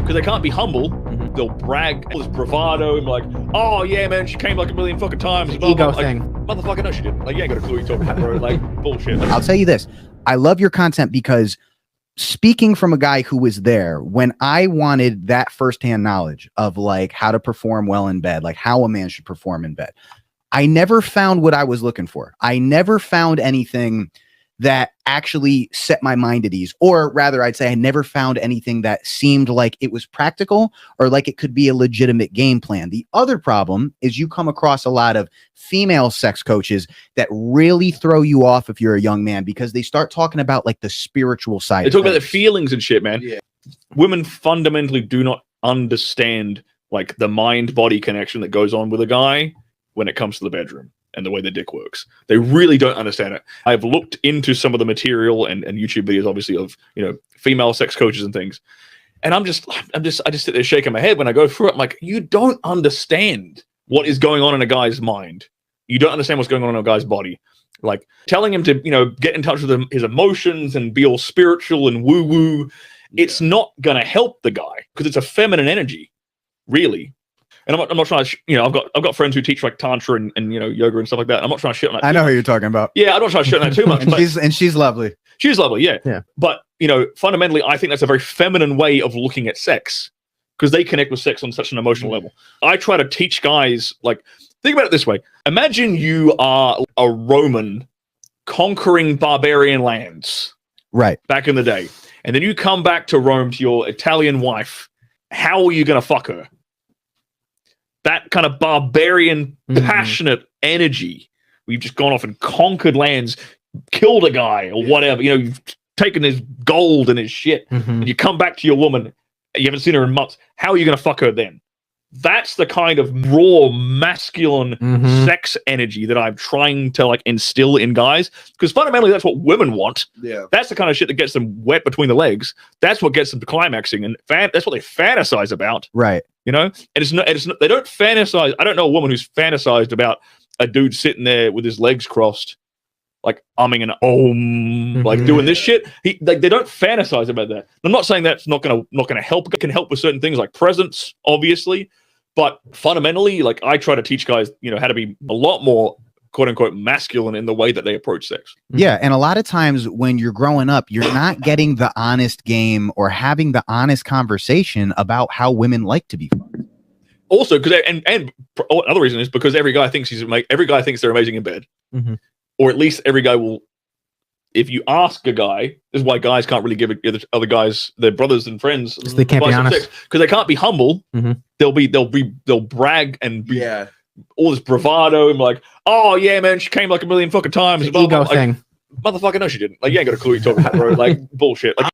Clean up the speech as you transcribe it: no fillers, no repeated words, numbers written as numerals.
because they can't be humble. They'll brag all this bravado and be like, oh yeah, man, she came like a million fucking times. The ego thing. Motherfucker, no, she didn't. Like, you ain't got a clue what you're talking about, bro. Like, bullshit. I'll tell you this. I love your content because speaking from a guy who was there when I wanted that firsthand knowledge of like how to perform well in bed, like how a man should perform in bed, I never found what I was looking for. I never found anything that actually set my mind at ease, or rather I'd say I never found anything that seemed like it was practical or like it could be a legitimate game plan. The other problem is you come across a lot of female sex coaches that really throw you off if you're a young man because they start talking about like the spiritual side. They talk about their feelings and shit, man. Yeah. Women fundamentally do not understand like the mind-body connection that goes on with a guy when it comes to the bedroom and the way the dick works. They really don't understand it. I've looked into some of the material and YouTube videos, obviously, of, you know, female sex coaches and things. And I just sit there shaking my head when I go through it. I'm like, you don't understand what is going on in a guy's mind. You don't understand what's going on in a guy's body. Like telling him to, you know, get in touch with his emotions and be all spiritual and woo-woo. It's not going to help the guy because it's a feminine energy, really. And I'm not trying to, you know, I've got friends who teach like tantra and you know, yoga and stuff like that. I'm not trying to shit on that. I know who you're talking about. Yeah, I'm not trying to shit on that too much. and she's lovely. She's lovely, yeah. Yeah. But, you know, fundamentally, I think that's a very feminine way of looking at sex because they connect with sex on such an emotional level. I try to teach guys, like, think about it this way. Imagine you are a Roman conquering barbarian lands. Right. Back in the day. And then you come back to Rome to your Italian wife. How are you going to fuck her? That kind of barbarian, passionate energy. We've just gone off and conquered lands, killed a guy or whatever. You know, you've taken his gold and his shit. And you come back to your woman. You haven't seen her in months. How are you going to fuck her then? That's the kind of raw, masculine sex energy that I'm trying to like instill in guys. Because fundamentally, that's what women want. Yeah, that's the kind of shit that gets them wet between the legs. That's what gets them to climaxing, and that's what they fantasize about. Right. You know, and it's not. They don't fantasize. I don't know a woman who's fantasized about a dude sitting there with his legs crossed, like umming and like doing this shit. They don't fantasize about that. I'm not saying that's not gonna help. It can help with certain things like presence, obviously. But fundamentally, like I try to teach guys, you know, how to be a lot more quote unquote masculine in the way that they approach sex. Yeah. And a lot of times when you're growing up, you're not getting the honest game or having the honest conversation about how women like to be fucked. Also, because and another reason is because every guy thinks they're amazing in bed. Or at least every guy will. If you ask a guy, this is why guys can't really give other guys, their brothers and friends, they can't be honest because they can't be humble. They'll brag and be all this bravado and be like, oh yeah, man, she came like a million fucking times. The ego thing. Motherfucker, no, she didn't. Like, you ain't got a clue what you're talking about, bro. Like, bullshit. Like,